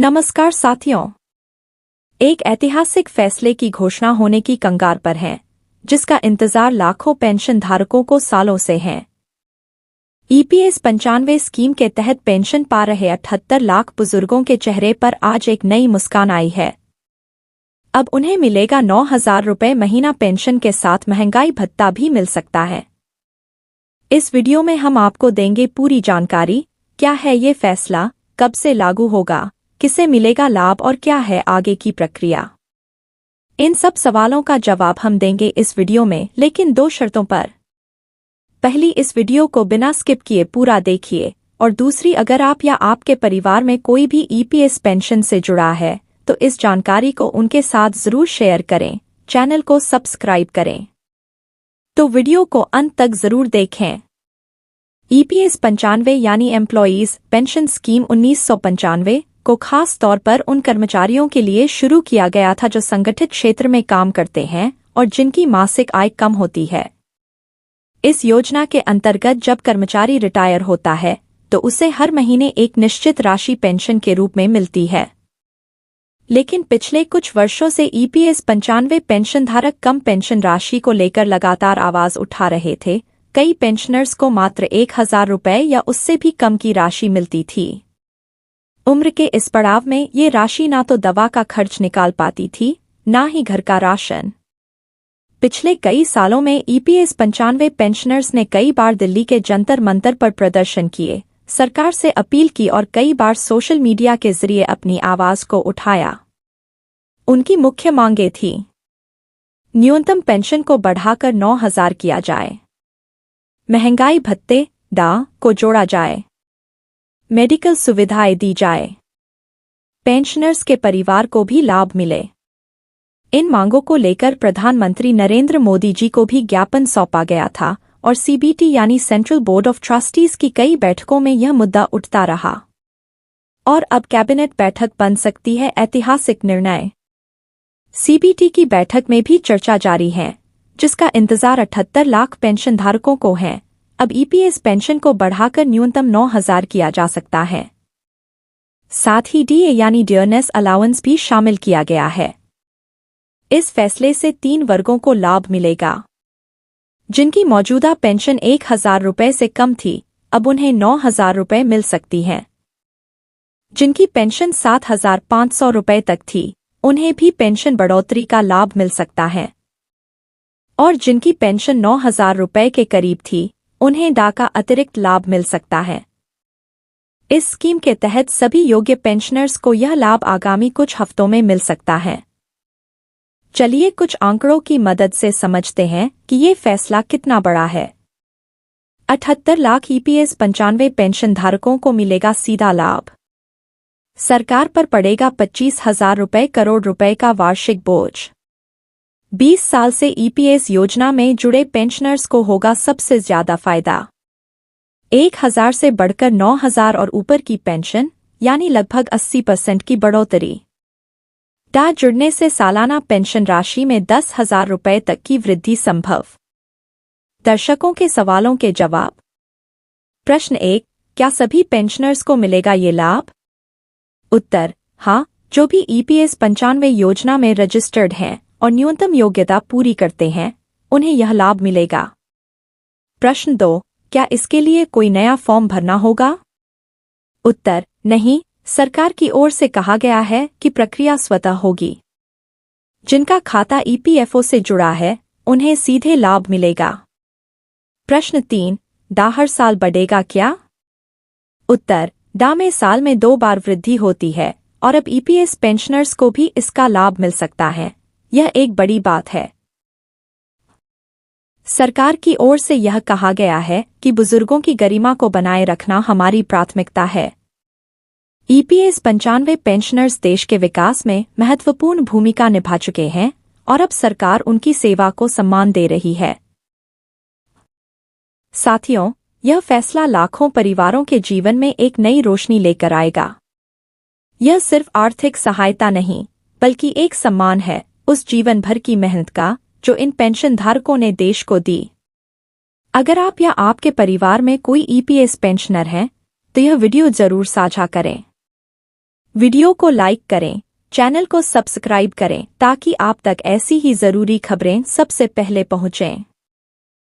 नमस्कार साथियों। एक ऐतिहासिक फैसले की घोषणा होने की कगार पर है, जिसका इंतजार लाखों पेंशन धारकों को सालों से है। ईपीएस 95 स्कीम के तहत पेंशन पा रहे 78 लाख बुजुर्गों के चेहरे पर आज एक नई मुस्कान आई है। अब उन्हें मिलेगा 9,000 रुपये महीना पेंशन के साथ महंगाई भत्ता भी मिल सकता है। इस वीडियो में हम आपको देंगे पूरी जानकारी। क्या है ये फैसला, कब से लागू होगा, किसे मिलेगा लाभ और क्या है आगे की प्रक्रिया। इन सब सवालों का जवाब हम देंगे इस वीडियो में, लेकिन 2 शर्तों पर। पहली, इस वीडियो को बिना स्किप किए पूरा देखिए, और दूसरी, अगर आप या आपके परिवार में कोई भी ईपीएस पेंशन से जुड़ा है तो इस जानकारी को उनके साथ जरूर शेयर करें, चैनल को सब्सक्राइब करें। तो वीडियो को अंत तक जरूर देखें। ईपीएस 95 यानी एम्प्लॉयज पेंशन स्कीम 1995 को खास तौर पर उन कर्मचारियों के लिए शुरू किया गया था जो संगठित क्षेत्र में काम करते हैं और जिनकी मासिक आय कम होती है। इस योजना के अंतर्गत जब कर्मचारी रिटायर होता है तो उसे हर महीने एक निश्चित राशि पेंशन के रूप में मिलती है। लेकिन पिछले कुछ वर्षों से ईपीएस 95 पेंशनधारक कम पेंशन राशि को लेकर लगातार आवाज उठा रहे थे। कई पेंशनर्स को मात्र 1,000 रुपये या उससे भी कम की राशि मिलती थी। उम्र के इस पड़ाव में ये राशि ना तो दवा का खर्च निकाल पाती थी, ना ही घर का राशन। पिछले कई सालों में ईपीएस 95 पेंशनर्स ने कई बार दिल्ली के जंतर मंतर पर प्रदर्शन किए, सरकार से अपील की और कई बार सोशल मीडिया के जरिए अपनी आवाज को उठाया। उनकी मुख्य मांगें थीं। न्यूनतम पेंशन को बढ़ाकर 9,000 किया जाए, महंगाई भत्ते डा को जोड़ा जाए, मेडिकल सुविधाएं दी जाए, पेंशनर्स के परिवार को भी लाभ मिले। इन मांगों को लेकर प्रधानमंत्री नरेंद्र मोदी जी को भी ज्ञापन सौंपा गया था और सीबीटी यानी सेंट्रल बोर्ड ऑफ ट्रस्टीज की कई बैठकों में यह मुद्दा उठता रहा। और अब कैबिनेट बैठक बन सकती है ऐतिहासिक निर्णय। सीबीटी की बैठक में भी चर्चा जारी है, जिसका इंतजार 78 लाख पेंशनधारकों को है। अब ईपीएस पेंशन को बढ़ाकर न्यूनतम 9,000 किया जा सकता है। साथ ही डीए यानी डियरनेस अलाउंस भी शामिल किया गया है। इस फैसले से 3 वर्गों को लाभ मिलेगा। जिनकी मौजूदा पेंशन 1,000 रुपये से कम थी, अब उन्हें 9,000 रुपये मिल सकती है। जिनकी पेंशन 7,500 रुपये तक थी, उन्हें भी पेंशन बढ़ोतरी का लाभ मिल सकता है। और जिनकी पेंशन 9,000 रुपये के करीब थी, उन्हें डा का अतिरिक्त लाभ मिल सकता है। इस स्कीम के तहत सभी योग्य पेंशनर्स को यह लाभ आगामी कुछ हफ्तों में मिल सकता है। चलिए कुछ आंकड़ों की मदद से समझते हैं कि ये फैसला कितना बड़ा है। 78 लाख ईपीएस 95 पेंशनधारकों को मिलेगा सीधा लाभ। सरकार पर पड़ेगा 25,000 रुपये करोड़ रुपए का वार्षिक बोझ। 20 साल से ईपीएस योजना में जुड़े पेंशनर्स को होगा सबसे ज्यादा फायदा। 1,000 से बढ़कर 9,000 और ऊपर की पेंशन यानी लगभग 80% की बढ़ोतरी। डा जुड़ने से सालाना पेंशन राशि में 10,000 रुपये तक की वृद्धि संभव। दर्शकों के सवालों के जवाब। प्रश्न 1, क्या सभी पेंशनर्स को मिलेगा ये लाभ? उत्तर, हाँ, जो भी ईपीएस 95 योजना में रजिस्टर्ड हैं और न्यूनतम योग्यता पूरी करते हैं, उन्हें यह लाभ मिलेगा। प्रश्न 2, क्या इसके लिए कोई नया फॉर्म भरना होगा? उत्तर, नहीं, सरकार की ओर से कहा गया है कि प्रक्रिया स्वतः होगी। जिनका खाता ईपीएफओ से जुड़ा है, उन्हें सीधे लाभ मिलेगा। प्रश्न 3, डा हर साल बढ़ेगा क्या? उत्तर, डा में साल में 2 बार वृद्धि होती है और अब ईपीएस पेंशनर्स को भी इसका लाभ मिल सकता है। यह एक बड़ी बात है। सरकार की ओर से यह कहा गया है कि बुजुर्गों की गरिमा को बनाए रखना हमारी प्राथमिकता है। ईपीएस 95 पेंशनर्स देश के विकास में महत्वपूर्ण भूमिका निभा चुके हैं और अब सरकार उनकी सेवा को सम्मान दे रही है। साथियों, यह फैसला लाखों परिवारों के जीवन में एक नई रोशनी लेकर आएगा। यह सिर्फ आर्थिक सहायता नहीं, बल्कि एक सम्मान है उस जीवन भर की मेहनत का जो इन पेंशनधारकों ने देश को दी। अगर आप या आपके परिवार में कोई ईपीएस पेंशनर है, तो यह वीडियो जरूर साझा करें। वीडियो को लाइक करें, चैनल को सब्सक्राइब करें ताकि आप तक ऐसी ही ज़रूरी खबरें सबसे पहले पहुंचें।